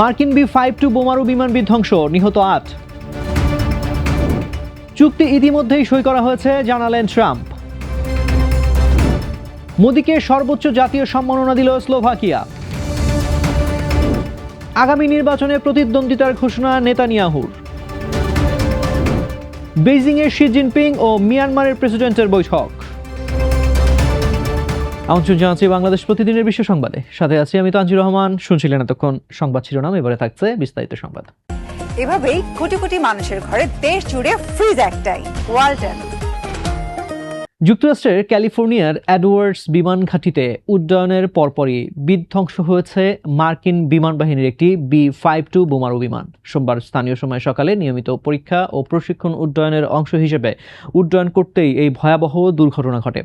মার্কিন B-52 বোমারু বিমান বিধ্বংস, নিহত 8। চুক্তি ইতিমধ্যেই সই করা হয়েছে, জানালেন ট্রাম্প। মোদিকে সর্বোচ্চ জাতীয় সম্মাননা দিল স্লোভাকিয়া। আগামী নির্বাচনে প্রতিদ্বন্দ্বিতার ঘোষণা নেতানিয়াহুর। বেইজিংয়ে শি জিনপিং ও মিয়ানমারের প্রেসিডেন্টের বৈঠক। আমন্ত্রণ জানাচ্ছি বাংলাদেশ প্রতিদিনের বিশ্ব সংবাদে, সাথে আছি আমি তানজির রহমান। শুনছিলেন এতক্ষণ সংবাদ শিরোনাম, এবারে থাকছে বিস্তারিত সংবাদ। এভাবেই কোটি কোটি মানুষের ঘরে দেশ জুড়ে ফ্রিজ একটাই, ওয়ালটন। যুক্তরাষ্ট্রের ক্যালিফোর্নিয়ার এডওয়ার্ডস বিমান ঘাঁটিতে উড্ডয়নের পরপরই বিধ্বংস হয়েছে মার্কিন বিমান বাহিনীর একটি B-52 বোমারু বিমান। সোমবার স্থানীয় সময় সকালে নিয়মিত পরীক্ষা ও প্রশিক্ষণ উড্ডয়নের অংশ হিসেবে উড্ডয়ন করতেই এই ভয়াবহ দুর্ঘটনা ঘটে।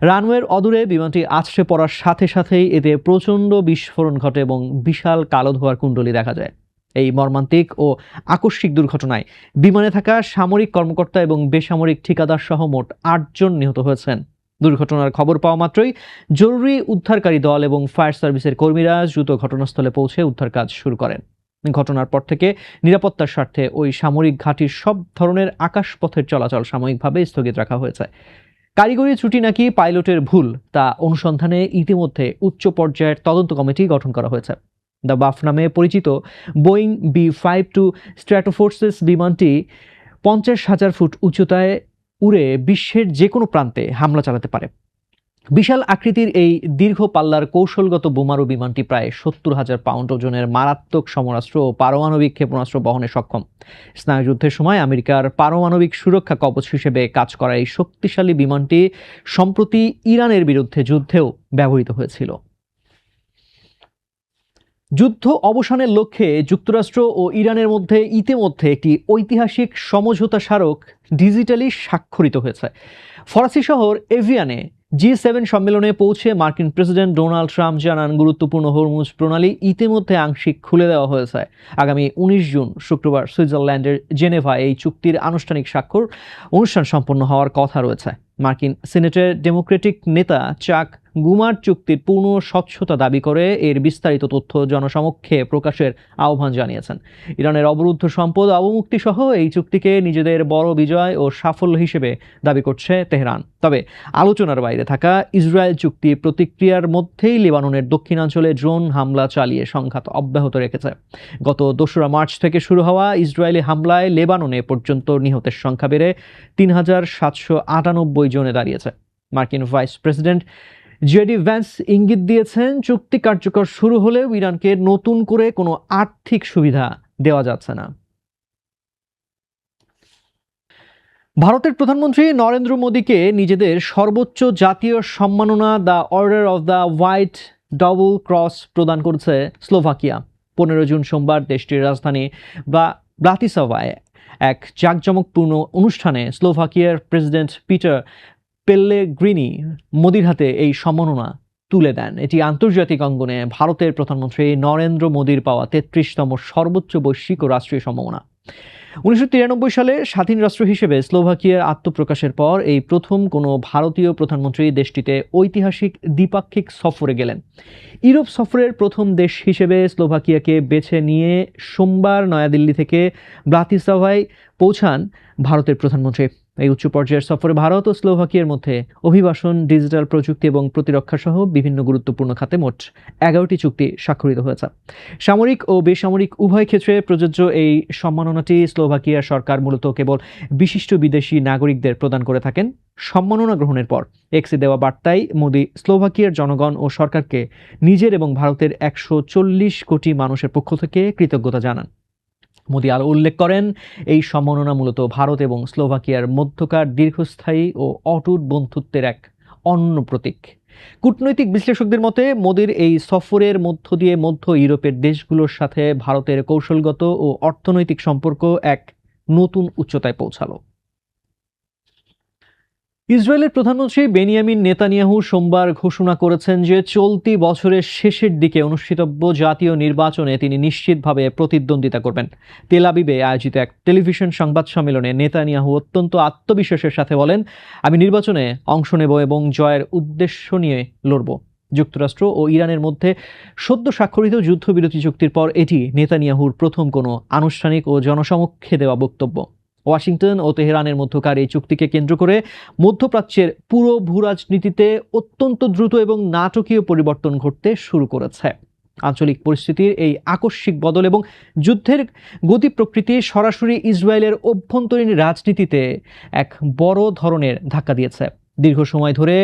রানওয়ের অদূরে বিমানটি আছড়ে পড়ার সাথে সাথেই এতে প্রচণ্ড বিস্ফোরণ ঘটে এবং বিশাল কালো ধোঁয়ার কুণ্ডলী দেখা যায়। এই মর্মান্তিক ও আকস্মিক দুর্ঘটনায় বিমানে থাকা সামরিক কর্মকর্তা এবং বেসামরিক ঠিকাদার সহ মোট 8 জন নিহত হয়েছেন। দুর্ঘটনার খবর পাওয়া মাত্রই জরুরি উদ্ধারকারী দল এবং ফায়ার সার্ভিসের কর্মীরা দ্রুত ঘটনাস্থলে পৌঁছে উদ্ধার কাজ শুরু করেন। ঘটনার পর থেকে নিরাপত্তার স্বার্থে ওই সামরিক ঘাঁটির সব ধরনের আকাশপথের চলাচল সাময়িকভাবে স্থগিত রাখা হয়েছে। কারিগরি ত্রুটি নাকি পাইলটের ভুল, তা অনুসন্ধানে ইতিমধ্যে উচ্চ পর্যায়ের তদন্ত কমিটি গঠন করা হয়েছে। দ্য বাফ নামে পরিচিত বোয়িং B-52 স্ট্র্যাটোফোর্সেস বিমানটি 50,000 ফুট উচ্চতায় উড়ে বিশ্বের যে কোনো প্রান্তে হামলা চালাতে পারে। বিশাল আকৃতির এই দীর্ঘ পাল্লার কৌশলগত বোমারু বিমানটি প্রায় 70,000 পাউন্ড ওজনের মারাত্মক সমরাস্ত্র ও পারমাণবিক ক্ষেপণাস্ত্র বহনে সক্ষম। স্নায়ুযুদ্ধের সময় আমেরিকার পারমাণবিক সুরক্ষা কবচ হিসেবে কাজ করা এই শক্তিশালী বিমানটি সম্প্রতি ইরানের বিরুদ্ধে যুদ্ধেও ব্যবহৃত হয়েছিল। যুদ্ধ অবসানের লক্ষ্যে যুক্তরাষ্ট্র ও ইরানের মধ্যে ইতিমধ্যে একটি ঐতিহাসিক সমঝোতা স্মারক ডিজিটালি স্বাক্ষরিত হয়েছে। ফরাসি শহর এভিয়ানে G7 সম্মেলনে পৌঁছে মার্কিন প্রেসিডেন্ট ডোনাল্ড ট্রাম্প জানান, গুরুত্বপূর্ণ হরমুজ প্রণালী ইতিমধ্যে আংশিক খুলে দেওয়া হয়েছে। আগামী 19 জুন শুক্রবার সুইজারল্যান্ডের জেনেভা এই চুক্তির আনুষ্ঠানিক স্বাক্ষর অনুষ্ঠান সম্পন্ন হওয়ার কথা রয়েছে। মার্কিন সিনেটের ডেমোক্রেটিক নেতা চাক গুমার চুক্তির পূর্ণ স্বচ্ছতা দাবি করে এর বিস্তারিত তথ্য জনসমক্ষে প্রকাশের আহ্বান জানিয়েছেন। ইরানের অবরুদ্ধ সম্পদ অবমুক্তি সহ এই চুক্তিকে নিজেদের বড় বিজয় ও সাফল্য হিসেবে দাবি করছে তেহরান। তবে আলোচনার বাইরে থাকা ইসরায়েল চুক্তি প্রতিক্রিয়ার মধ্যেই লেবাননের দক্ষিণাঞ্চলে ড্রোন হামলা চালিয়ে সংঘাত অব্যাহত রেখেছে। গত 2 মার্চ থেকে শুরু হওয়া ইসরায়েলি হামলায় লেবাননে পর্যন্ত নিহতের সংখ্যা বেড়ে 3,798 জনে দাঁড়িয়েছে। মার্কিন ভাইস প্রেসিডেন্ট জেডি ভ্যান্স ইঙ্গিত দিয়েছেন, চুক্তি কার্যকর শুরু হলেও ইরানকে নতুন করে কোনো আর্থিক সুবিধা দেওয়া যাচ্ছে না। ভারতের প্রধানমন্ত্রী নরেন্দ্র মোদীকে নিজেদের সর্বোচ্চ জাতীয় সম্মাননা the order of the white double cross প্রদান করেছে স্লোভাকিয়া। 15 জুন সোমবার দেশটির রাজধানী ব্রাতিস্লাভায় এক জাঁকজমকপূর্ণ অনুষ্ঠানে স্লোভাকিয়ার প্রেসিডেন্ট পিটার পেল্লেগ্রিনি মোদির হাতে এই সম্মাননা তুলে দেন। এটি আন্তর্জাতিক অঙ্গনে ভারতের প্রধানমন্ত্রী নরেন্দ্র মোদীর পাওয়া 33তম সর্বোচ্চ বৈশ্বিক ও রাষ্ট্রীয় সম্মাননা। 1993 সালে স্বাধীন রাষ্ট্র হিসেবে স্লোভাকিয়ার আত্মপ্রকাশের পর এই প্রথম কোনো ভারতীয় প্রধানমন্ত্রী দেশটিতে ঐতিহাসিক দ্বিপাক্ষিক সফরে গেলেন। ইউরোপ সফরের প্রথম দেশ হিসেবে স্লোভাকিয়াকে বেছে নিয়ে সোমবার নয়াদিল্লি থেকে ব্রাতিস্লাভায় পৌঁছান ভারতের প্রধানমন্ত্রী। এই উচ্চ পর্যায়ের সফরে ভারত ও স্লোভাকিয়ার মধ্যে অভিবাসন, ডিজিটাল প্রযুক্তি এবং প্রতিরক্ষা সহ বিভিন্ন গুরুত্বপূর্ণ খাতে মোট 11টি চুক্তি স্বাক্ষরিত হয়েছে। সামরিক ও বেসামরিক উভয় ক্ষেত্রে প্রযোজ্য এই সম্মাননাটি স্লোভাকিয়ার সরকার মূলত কেবল বিশিষ্ট বিদেশি নাগরিকদের প্রদান করে থাকেন। সম্মাননা গ্রহণের পর এক্সে দেওয়া বার্তায় মোদি স্লোভাকিয়ার জনগণ ও সরকারকে নিজের এবং ভারতের 140 কোটি মানুষের পক্ষ থেকে কৃতজ্ঞতা জানান। মোদি আরও উল্লেখ করেন, এই সম্মাননা মূলত ভারত এবং স্লোভাকিয়ার মধ্যকার দীর্ঘস্থায়ী ও অটুট বন্ধুত্বের এক অনন্য প্রতীক। কূটনৈতিক বিশ্লেষকদের মতে মোদির এই সফরের মধ্য দিয়ে মধ্য ইউরোপের দেশগুলোর সাথে ভারতের কৌশলগত ও অর্থনৈতিক সম্পর্ক এক নতুন উচ্চতায় পৌঁছালো। ইসরায়েলের প্রধানমন্ত্রী বেনিয়ামিন নেতানিয়াহু সোমবার ঘোষণা করেছেন যে চলতি বছরের শেষের দিকে অনুষ্ঠিতব্য জাতীয় নির্বাচনে তিনি নিশ্চিতভাবে প্রতিদ্বন্দ্বিতা করবেন। তেল আবিবে আয়োজিত এক টেলিভিশন সংবাদ সম্মেলনে নেতানিয়াহু অত্যন্ত আত্মবিশ্বাসের সাথে বলেন, আমি নির্বাচনে অংশ নেব এবং জয়ের উদ্দেশ্য নিয়ে লড়ব। যুক্তরাষ্ট্র ও ইরানের মধ্যে সদ্য স্বাক্ষরিত যুদ্ধবিরতি চুক্তির পর এটি নেতানিয়াহুর প্রথম কোনো আনুষ্ঠানিক ও জনসমক্ষে দেওয়া বক্তব্য। ওয়াশিংটন ও তেহরানের মধ্যকার এই চুক্তিকে কেন্দ্র করে মধ্যপ্রাচ্যের পুরো ভূরাজনীতিতে অত্যন্ত দ্রুত এবং নাটকীয় পরিবর্তন ঘটতে শুরু করেছে। আঞ্চলিক পরিস্থিতির এই আকস্মিক বদল এবং যুদ্ধের গতি প্রকৃতি সরাসরি ইসরায়েলের অভ্যন্তরীণ রাজনীতিতে এক বড় ধরনের ধাক্কা দিয়েছে। দীর্ঘ সময় ধরে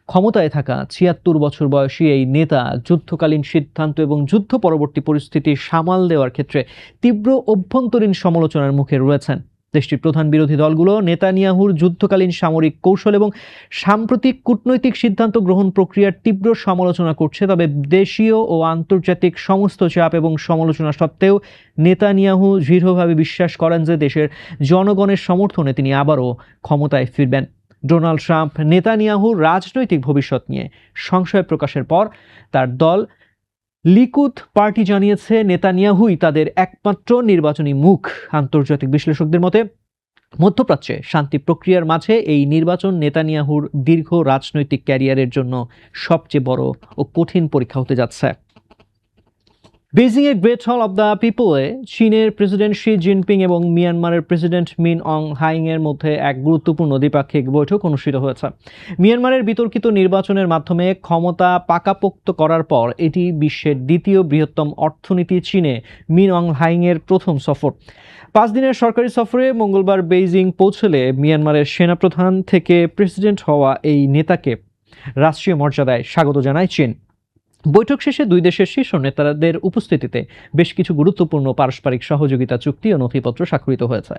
ক্ষমতায় থাকা ৭৬ বছর বয়সী এই নেতা যুদ্ধকালীন সিদ্ধান্ত এবং যুদ্ধ পরবর্তী পরিস্থিতি সামাল দেওয়ার ক্ষেত্রে তীব্র অভ্যন্তরীণ সমালোচনার মুখে রয়েছেন। দেশটির প্রধান বিরোধী দলগুলো নেতানিয়াহুর যুদ্ধকালীন সামরিক কৌশল এবং সাম্প্রতিক কূটনৈতিক সিদ্ধান্ত গ্রহণ প্রক্রিয়ার তীব্র সমালোচনা করছে। তবে দেশীয় ও আন্তর্জাতিক সমস্ত চাপ এবং সমালোচনা সত্ত্বেও নেতানিয়াহু দৃঢ়ভাবে বিশ্বাস করেন যে দেশের জনগণের সমর্থনে তিনি আবারও ক্ষমতায় ফিরবেন। ডোনাল্ড ট্রাম্প নেতানিয়াহুর রাজনৈতিক ভবিষ্যৎ নিয়ে সংশয় প্রকাশের পর তার দল লিকুদ পার্টি জানিয়েছে নেতানিয়াহুই তাদের একমাত্র নির্বাচনী মুখ। আন্তর্জাতিক বিশ্লেষকদের মতে মধ্যপ্রাচ্যে শান্তি প্রক্রিয়ার মাঝে এই নির্বাচন নেতানিয়াহুর দীর্ঘ রাজনৈতিক ক্যারিয়ারের জন্য সবচেয়ে বড় ও কঠিন পরীক্ষা হতে যাচ্ছে। বেজিং এর গ্রেট হল অব দ্য পিপলে চীনের প্রেসিডেন্ট শি জিনপিং এবং মিয়ানমারের প্রেসিডেন্ট মিন অং হাইং এর মধ্যে এক গুরুত্বপূর্ণ দ্বিপাক্ষিক বৈঠক অনুষ্ঠিত হয়েছে। মিয়ানমারের বিতর্কিত নির্বাচনের মাধ্যমে ক্ষমতা পাকাপোক্ত করার পর এটি বিশ্বের দ্বিতীয় বৃহত্তম অর্থনীতি চীনে মিন অং হাইং এর প্রথম সফর। 5 দিনের সরকারি সফরে মঙ্গলবার বেইজিং পৌঁছলে মিয়ানমারের সেনাপ্রধান থেকে প্রেসিডেন্ট হওয়া এই নেতাকে রাষ্ট্রীয় মর্যাদায় স্বাগত জানায় চীন। বৈঠক শেষে দুই দেশের শীর্ষ নেতাদের উপস্থিতিতে বেশ কিছু গুরুত্বপূর্ণ পারস্পরিক সহযোগিতা চুক্তি ও নথিপত্র স্বাক্ষরিত হয়েছে।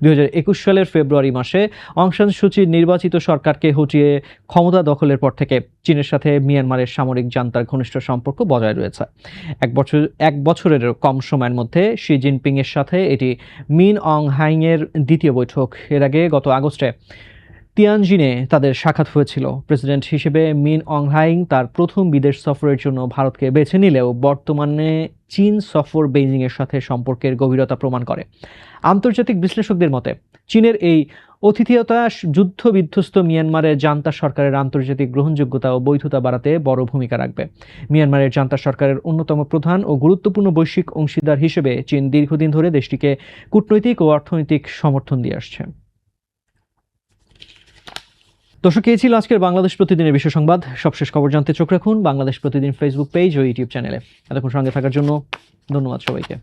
2021 সালের ফেব্রুয়ারি মাসে অং সান সুচির নির্বাচিত সরকারকে হটিয়ে ক্ষমতা দখলের পর থেকে চীনের সাথে মিয়ানমারের সামরিক জান্তার ঘনিষ্ঠ সম্পর্ক বজায় রয়েছে। এক বছরেরও কম সময়ের মধ্যে শি জিনপিং এর সাথে এটি মিন অং হাইং এর দ্বিতীয় বৈঠক। এর আগে গত আগস্টে তিয়ানজিনে তাদের সাক্ষাৎ হয়েছিল। প্রেসিডেন্ট হিসেবে মিন অং হাইং তার প্রথম বিদেশ সফরের জন্য ভারতকে বেছে নিলেও বর্তমানে চীন সফর বেইজিং এর সাথে সম্পর্কের গভীরতা প্রমাণ করে। আন্তর্জাতিক বিশ্লেষকদের মতে চীনের এই অতিথেয়তা যুদ্ধ বিধ্বস্ত মিয়ানমারের জান্তা সরকারের আন্তর্জাতিক গ্রহণযোগ্যতা ও বৈধতা বাড়াতে বড় ভূমিকা রাখবে। মিয়ানমারের জান্তা সরকারের অন্যতম প্রধান ও গুরুত্বপূর্ণ বৈশ্বিক অংশীদার হিসেবে চীন দীর্ঘদিন ধরে দেশটিকে কূটনৈতিক ও অর্থনৈতিক সমর্থন দিয়ে আসছে। দর্শক, এই ছিল আজকের বাংলাদেশ প্রতিদিনের বিশ্ব সংবাদ। সবশেষ খবর জানতে চোখ রাখুন বাংলাদেশ প্রতিদিন ফেসবুক পেজ ও ইউটিউব চ্যানেলে। এতক্ষণ সঙ্গে থাকার জন্য ধন্যবাদ সবাইকে।